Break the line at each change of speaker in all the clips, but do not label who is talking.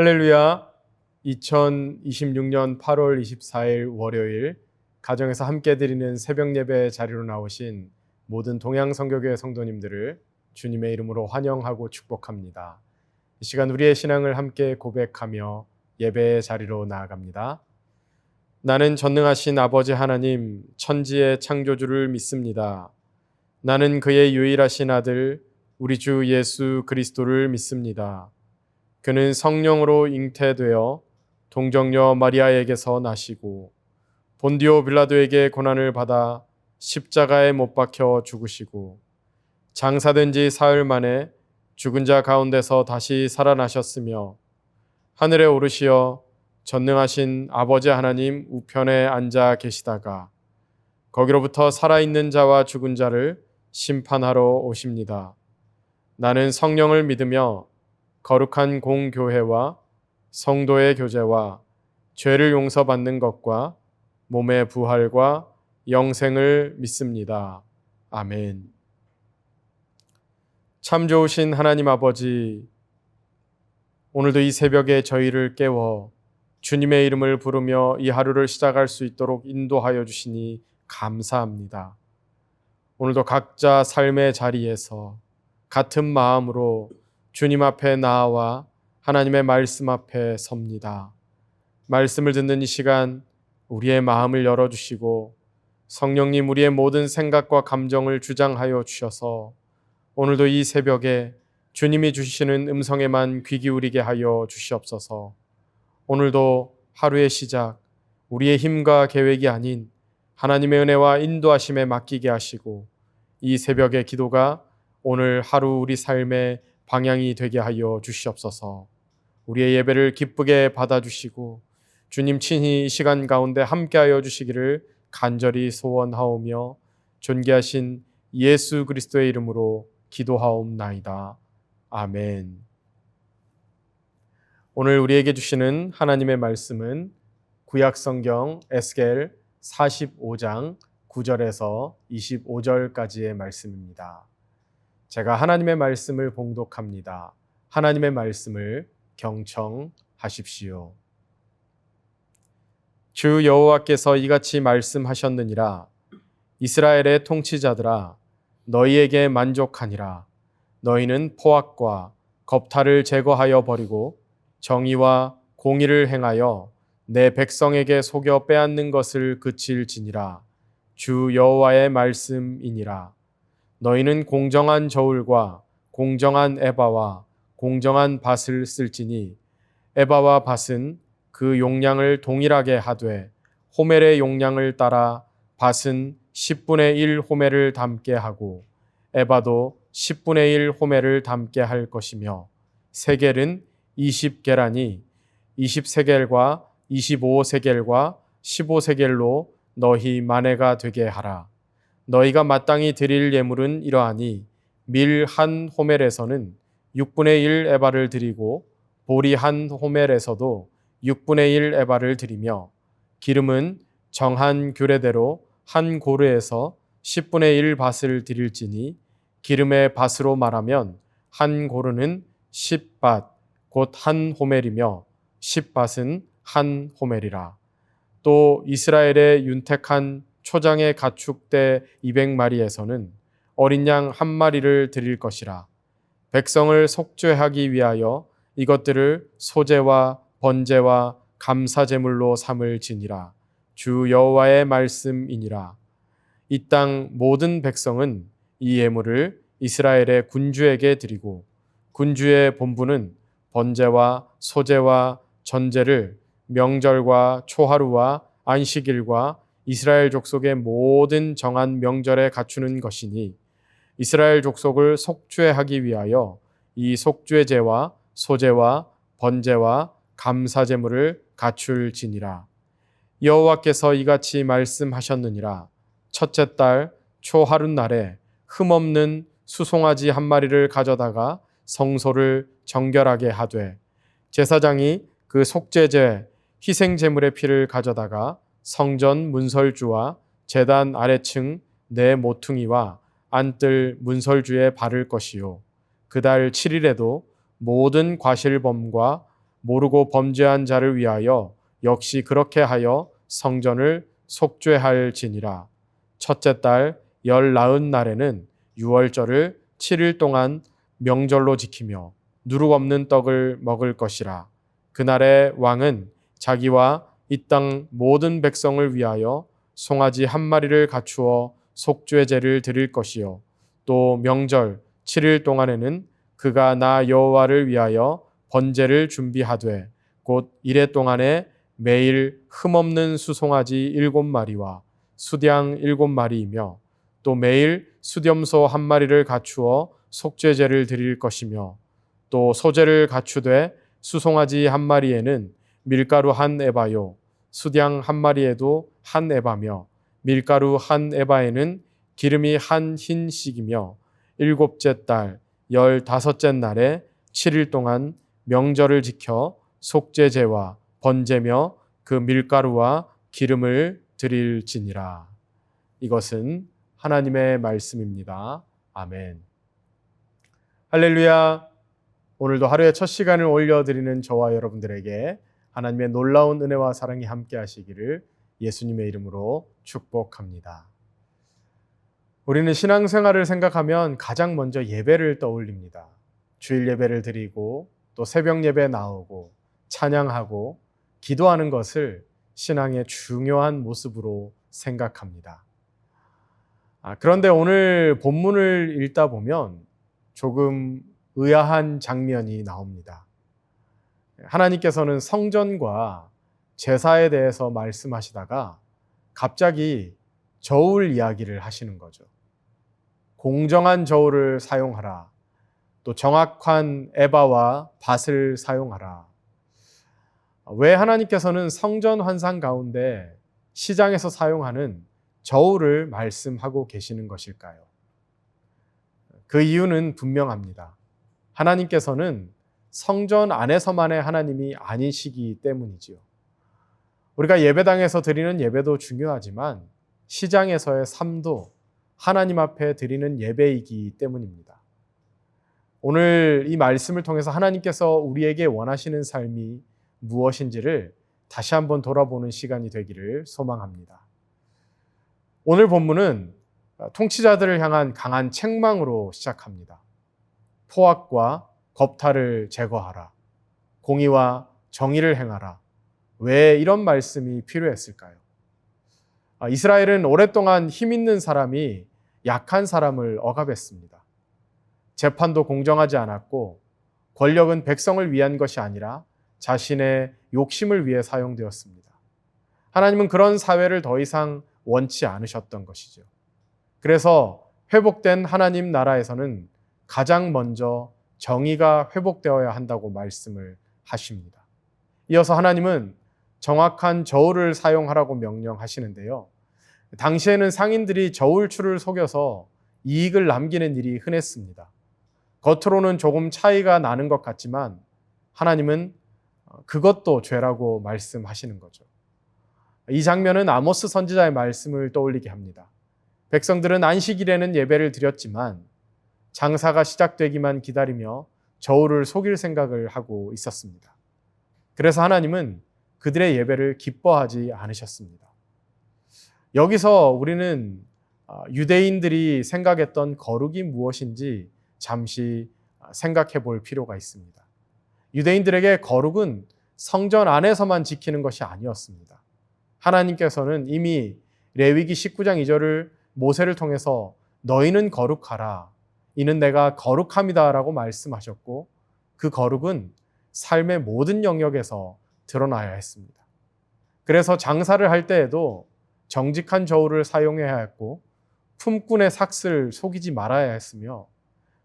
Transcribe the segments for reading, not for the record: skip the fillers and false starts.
할렐루야. 2026년 8월 24일 월요일 가정에서 함께 드리는 새벽 예배 자리로 나오신 모든 동양선교교회 성도님들을 주님의 이름으로 환영하고 축복합니다. 이 시간 우리의 신앙을 함께 고백하며 예배의 자리로 나아갑니다. 나는 전능하신 아버지 하나님 천지의 창조주를 믿습니다. 나는 그의 유일하신 아들 우리 주 예수 그리스도를 믿습니다. 그는 성령으로 잉태되어 동정녀 마리아에게서 나시고 본디오 빌라도에게 고난을 받아 십자가에 못 박혀 죽으시고 장사된 지 사흘 만에 죽은 자 가운데서 다시 살아나셨으며 하늘에 오르시어 전능하신 아버지 하나님 우편에 앉아 계시다가 거기로부터 살아있는 자와 죽은 자를 심판하러 오십니다. 나는 성령을 믿으며 거룩한 공교회와 성도의 교제와 죄를 용서받는 것과 몸의 부활과 영생을 믿습니다. 아멘. 참 좋으신 하나님 아버지, 오늘도 이 새벽에 저희를 깨워 주님의 이름을 부르며 이 하루를 시작할 수 있도록 인도하여 주시니 감사합니다. 오늘도 각자 삶의 자리에서 같은 마음으로 주님 앞에 나아와 하나님의 말씀 앞에 섭니다. 말씀을 듣는 이 시간 우리의 마음을 열어주시고 성령님 우리의 모든 생각과 감정을 주장하여 주셔서 오늘도 이 새벽에 주님이 주시는 음성에만 귀 기울이게 하여 주시옵소서. 오늘도 하루의 시작 우리의 힘과 계획이 아닌 하나님의 은혜와 인도하심에 맡기게 하시고 이 새벽의 기도가 오늘 하루 우리 삶의 방향이 되게 하여 주시옵소서. 우리의 예배를 기쁘게 받아주시고 주님 친히 이 시간 가운데 함께하여 주시기를 간절히 소원하오며 존귀하신 예수 그리스도의 이름으로 기도하옵나이다. 아멘. 오늘 우리에게 주시는 하나님의 말씀은 구약성경 에스겔 45장 9절에서 25절까지의 말씀입니다. 제가 하나님의 말씀을 봉독합니다. 하나님의 말씀을 경청하십시오. 주 여호와께서 이같이 말씀하셨느니라. 이스라엘의 통치자들아, 너희에게 만족하니라. 너희는 포악과 겁탈을 제거하여 버리고 정의와 공의를 행하여 내 백성에게 속여 빼앗는 것을 그칠지니라. 주 여호와의 말씀이니라. 너희는 공정한 저울과 공정한 에바와 공정한 밭을 쓸지니 에바와 밭은 그 용량을 동일하게 하되 호멜의 용량을 따라 밭은 10분의 1 호멜을 담게 하고 에바도 10분의 1 호멜을 담게 할 것이며 세겔은 20게라니 20세겔과 25세겔과 15세겔로 너희 만회가 되게 하라. 너희가 마땅히 드릴 예물은 이러하니 밀 한 호멜에서는 6분의 1 에바를 드리고 보리 한 호멜에서도 6분의 1 에바를 드리며 기름은 정한 규례대로 한 고르에서 10분의 1 밭을 드릴지니 기름의 밭으로 말하면 한 고르는 10밭 곧 한 호멜이며 10밭은 한 호멜이라. 또 이스라엘의 윤택한 초장의 가축대 200마리에서는 어린 양 한 마리를 드릴 것이라. 백성을 속죄하기 위하여 이것들을 소제와 번제와 감사제물로 삼을지니라. 주 여호와의 말씀이니라. 이 땅 모든 백성은 이 예물을 이스라엘의 군주에게 드리고 군주의 본부는 번제와 소제와 전제를 명절과 초하루와 안식일과 이스라엘 족속의 모든 정한 명절에 갖추는 것이니 이스라엘 족속을 속죄하기 위하여 이 속죄제와 소제와 번제와 감사제물을 갖출지니라. 여호와께서 이같이 말씀하셨느니라. 첫째 달 초하룻날에 흠없는 수송아지 한 마리를 가져다가 성소를 정결하게 하되 제사장이 그 속죄제 희생제물의 피를 가져다가 성전 문설주와 제단 아래층 네 모퉁이와 안뜰 문설주에 바를 것이요. 그달 7일에도 모든 과실범과 모르고 범죄한 자를 위하여 역시 그렇게 하여 성전을 속죄할지니라. 첫째 달 19날에는 유월절을 7일 동안 명절로 지키며 누룩 없는 떡을 먹을 것이라. 그날에 왕은 자기와 이 땅 모든 백성을 위하여 송아지 한 마리를 갖추어 속죄제를 드릴 것이요 또 명절 7일 동안에는 그가 나 여호와를 위하여 번제를 준비하되 곧 이래 동안에 매일 흠없는 수송아지 7마리와 수양 7마리이며 또 매일 수렴소 한 마리를 갖추어 속죄제를 드릴 것이며 또 소제를 갖추되 수송아지 한 마리에는 밀가루 한 에바요 수양 한 마리에도 한 에바며 밀가루 한 에바에는 기름이 한 흰씩이며 일곱째 달 15째 날에 7일 동안 명절을 지켜 속죄제와 번제며 그 밀가루와 기름을 드릴지니라. 이것은 하나님의 말씀입니다. 아멘. 할렐루야. 오늘도 하루의 첫 시간을 올려드리는 저와 여러분들에게 하나님의 놀라운 은혜와 사랑이 함께 하시기를 예수님의 이름으로 축복합니다. 우리는 신앙생활을 생각하면 가장 먼저 예배를 떠올립니다. 주일 예배를 드리고 또 새벽 예배 나오고 찬양하고 기도하는 것을 신앙의 중요한 모습으로 생각합니다. 그런데 오늘 본문을 읽다 보면 조금 의아한 장면이 나옵니다. 하나님께서는 성전과 제사에 대해서 말씀하시다가 갑자기 저울 이야기를 하시는 거죠. 공정한 저울을 사용하라. 또 정확한 에바와 밧을 사용하라. 왜 하나님께서는 성전 환상 가운데 시장에서 사용하는 저울을 말씀하고 계시는 것일까요? 그 이유는 분명합니다. 하나님께서는 성전 안에서만의 하나님이 아니시기 때문이지요. 우리가 예배당에서 드리는 예배도 중요하지만 시장에서의 삶도 하나님 앞에 드리는 예배이기 때문입니다. 오늘 이 말씀을 통해서 하나님께서 우리에게 원하시는 삶이 무엇인지를 다시 한번 돌아보는 시간이 되기를 소망합니다. 오늘 본문은 통치자들을 향한 강한 책망으로 시작합니다. 포악과 겁탈을 제거하라. 공의와 정의를 행하라. 왜 이런 말씀이 필요했을까요? 이스라엘은 오랫동안 힘 있는 사람이 약한 사람을 억압했습니다. 재판도 공정하지 않았고 권력은 백성을 위한 것이 아니라 자신의 욕심을 위해 사용되었습니다. 하나님은 그런 사회를 더 이상 원치 않으셨던 것이죠. 그래서 회복된 하나님 나라에서는 가장 먼저 정의가 회복되어야 한다고 말씀을 하십니다. 이어서 하나님은 정확한 저울을 사용하라고 명령하시는데요. 당시에는 상인들이 저울추를 속여서 이익을 남기는 일이 흔했습니다. 겉으로는 조금 차이가 나는 것 같지만 하나님은 그것도 죄라고 말씀하시는 거죠. 이 장면은 아모스 선지자의 말씀을 떠올리게 합니다. 백성들은 안식일에는 예배를 드렸지만 장사가 시작되기만 기다리며 저울을 속일 생각을 하고 있었습니다. 그래서 하나님은 그들의 예배를 기뻐하지 않으셨습니다. 여기서 우리는 유대인들이 생각했던 거룩이 무엇인지 잠시 생각해 볼 필요가 있습니다. 유대인들에게 거룩은 성전 안에서만 지키는 것이 아니었습니다. 하나님께서는 이미 레위기 19장 2절을 모세를 통해서 너희는 거룩하라. 이는 내가 거룩함이다 라고 말씀하셨고 그 거룩은 삶의 모든 영역에서 드러나야 했습니다. 그래서 장사를 할 때에도 정직한 저울을 사용해야 했고 품꾼의 삭슬 속이지 말아야 했으며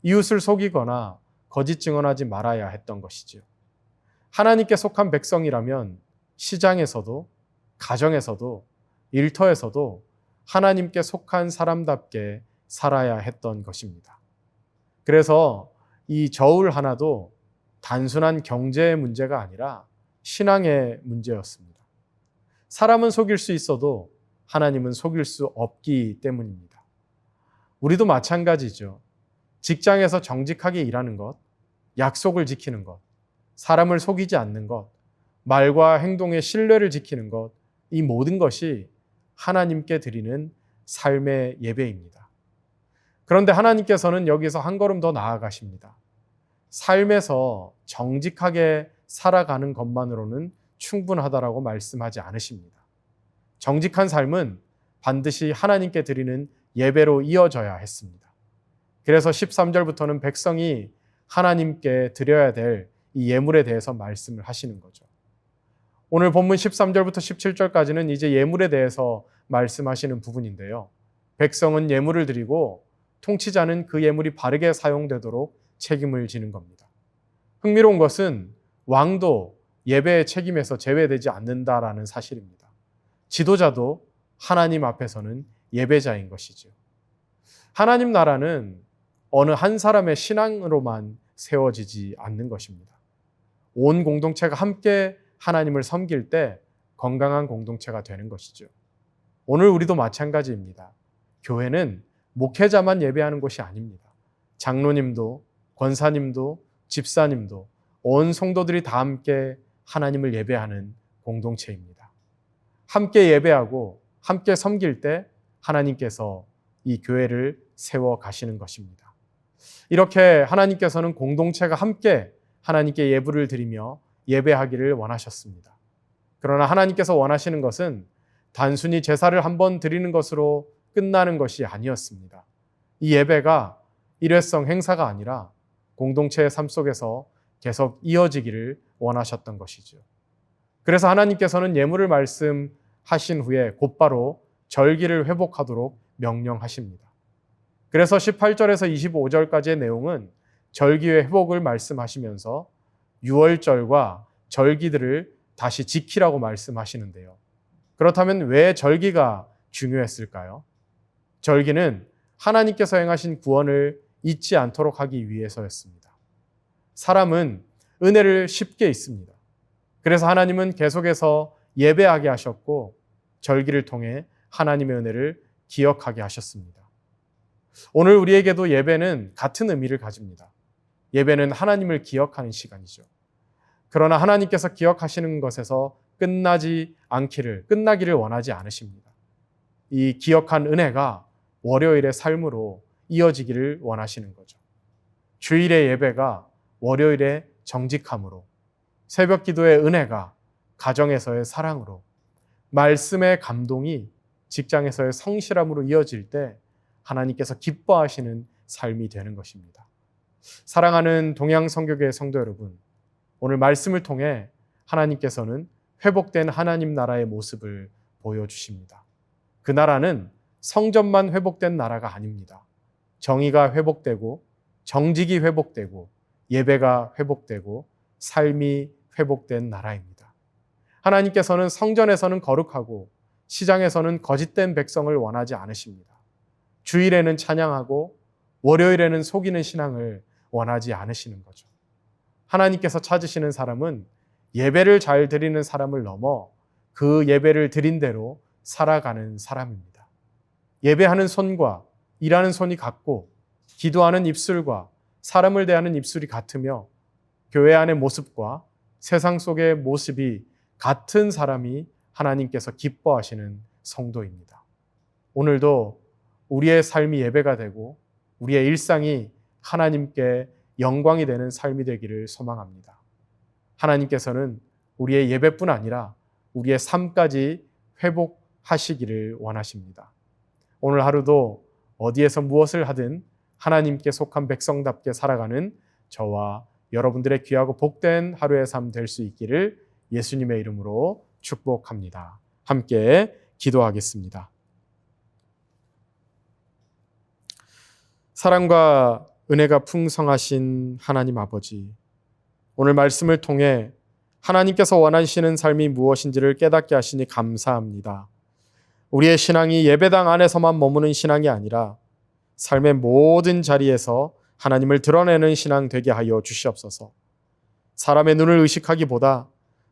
이웃을 속이거나 거짓 증언하지 말아야 했던 것이지요. 하나님께 속한 백성이라면 시장에서도 가정에서도 일터에서도 하나님께 속한 사람답게 살아야 했던 것입니다. 그래서 이 저울 하나도 단순한 경제의 문제가 아니라 신앙의 문제였습니다. 사람은 속일 수 있어도 하나님은 속일 수 없기 때문입니다. 우리도 마찬가지죠. 직장에서 정직하게 일하는 것, 약속을 지키는 것, 사람을 속이지 않는 것, 말과 행동의 신뢰를 지키는 것, 이 모든 것이 하나님께 드리는 삶의 예배입니다. 그런데 하나님께서는 여기서 한 걸음 더 나아가십니다. 삶에서 정직하게 살아가는 것만으로는 충분하다라고 말씀하지 않으십니다. 정직한 삶은 반드시 하나님께 드리는 예배로 이어져야 했습니다. 그래서 13절부터는 백성이 하나님께 드려야 될 이 예물에 대해서 말씀을 하시는 거죠. 오늘 본문 13절부터 17절까지는 이제 예물에 대해서 말씀하시는 부분인데요. 백성은 예물을 드리고 통치자는 그 예물이 바르게 사용되도록 책임을 지는 겁니다. 흥미로운 것은 왕도 예배의 책임에서 제외되지 않는다라는 사실입니다. 지도자도 하나님 앞에서는 예배자인 것이죠. 하나님 나라는 어느 한 사람의 신앙으로만 세워지지 않는 것입니다. 온 공동체가 함께 하나님을 섬길 때 건강한 공동체가 되는 것이죠. 오늘 우리도 마찬가지입니다. 교회는 목회자만 예배하는 곳이 아닙니다. 장로님도, 권사님도, 집사님도, 온 성도들이 다 함께 하나님을 예배하는 공동체입니다. 함께 예배하고 함께 섬길 때 하나님께서 이 교회를 세워 가시는 것입니다. 이렇게 하나님께서는 공동체가 함께 하나님께 예물을 드리며 예배하기를 원하셨습니다. 그러나 하나님께서 원하시는 것은 단순히 제사를 한번 드리는 것으로 끝나는 것이 아니었습니다. 이 예배가 일회성 행사가 아니라 공동체의 삶 속에서 계속 이어지기를 원하셨던 것이죠. 그래서 하나님께서는 예물을 말씀하신 후에 곧바로 절기를 회복하도록 명령하십니다. 그래서 18절에서 25절까지의 내용은 절기의 회복을 말씀하시면서 유월절과 절기들을 다시 지키라고 말씀하시는데요. 그렇다면 왜 절기가 중요했을까요? 절기는 하나님께서 행하신 구원을 잊지 않도록 하기 위해서였습니다. 사람은 은혜를 쉽게 잊습니다. 그래서 하나님은 계속해서 예배하게 하셨고 절기를 통해 하나님의 은혜를 기억하게 하셨습니다. 오늘 우리에게도 예배는 같은 의미를 가집니다. 예배는 하나님을 기억하는 시간이죠. 그러나 하나님께서 기억하시는 것에서 끝나기를 원하지 않으십니다. 이 기억한 은혜가 월요일의 삶으로 이어지기를 원하시는 거죠. 주일의 예배가 월요일의 정직함으로, 새벽 기도의 은혜가 가정에서의 사랑으로, 말씀의 감동이 직장에서의 성실함으로 이어질 때 하나님께서 기뻐하시는 삶이 되는 것입니다. 사랑하는 동양선교회 성도 여러분, 오늘 말씀을 통해 하나님께서는 회복된 하나님 나라의 모습을 보여주십니다. 그 나라는 성전만 회복된 나라가 아닙니다. 정의가 회복되고 정직이 회복되고 예배가 회복되고 삶이 회복된 나라입니다. 하나님께서는 성전에서는 거룩하고 시장에서는 거짓된 백성을 원하지 않으십니다. 주일에는 찬양하고 월요일에는 속이는 신앙을 원하지 않으시는 거죠. 하나님께서 찾으시는 사람은 예배를 잘 드리는 사람을 넘어 그 예배를 드린 대로 살아가는 사람입니다. 예배하는 손과 일하는 손이 같고 기도하는 입술과 사람을 대하는 입술이 같으며 교회 안의 모습과 세상 속의 모습이 같은 사람이 하나님께서 기뻐하시는 성도입니다. 오늘도 우리의 삶이 예배가 되고 우리의 일상이 하나님께 영광이 되는 삶이 되기를 소망합니다. 하나님께서는 우리의 예배뿐 아니라 우리의 삶까지 회복하시기를 원하십니다. 오늘 하루도 어디에서 무엇을 하든 하나님께 속한 백성답게 살아가는 저와 여러분들의 귀하고 복된 하루의 삶 될 수 있기를 예수님의 이름으로 축복합니다. 함께 기도하겠습니다. 사랑과 은혜가 풍성하신 하나님 아버지, 오늘 말씀을 통해 하나님께서 원하시는 삶이 무엇인지를 깨닫게 하시니 감사합니다. 우리의 신앙이 예배당 안에서만 머무는 신앙이 아니라 삶의 모든 자리에서 하나님을 드러내는 신앙 되게 하여 주시옵소서. 사람의 눈을 의식하기보다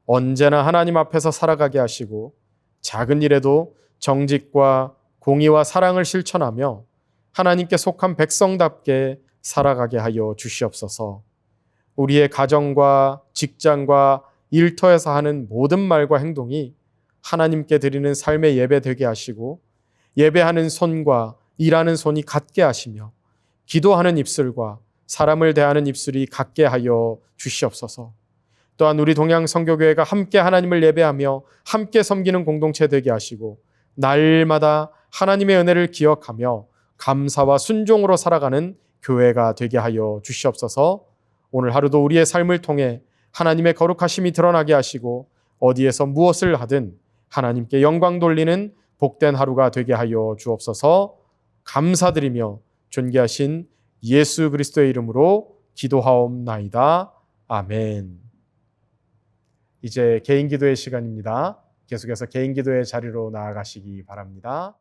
언제나 하나님 앞에서 살아가게 하시고 작은 일에도 정직과 공의와 사랑을 실천하며 하나님께 속한 백성답게 살아가게 하여 주시옵소서. 우리의 가정과 직장과 일터에서 하는 모든 말과 행동이 하나님께 드리는 삶의 예배 되게 하시고, 예배하는 손과 일하는 손이 같게 하시며, 기도하는 입술과 사람을 대하는 입술이 같게 하여 주시옵소서. 또한 우리 동양 선교교회가 함께 하나님을 예배하며 함께 섬기는 공동체 되게 하시고, 날마다 하나님의 은혜를 기억하며 감사와 순종으로 살아가는 교회가 되게 하여 주시옵소서. 오늘 하루도 우리의 삶을 통해 하나님의 거룩하심이 드러나게 하시고, 어디에서 무엇을 하든 하나님께 영광 돌리는 복된 하루가 되게 하여 주옵소서. 감사드리며 존귀하신 예수 그리스도의 이름으로 기도하옵나이다. 아멘. 이제 개인 기도의 시간입니다. 계속해서 개인 기도의 자리로 나아가시기 바랍니다.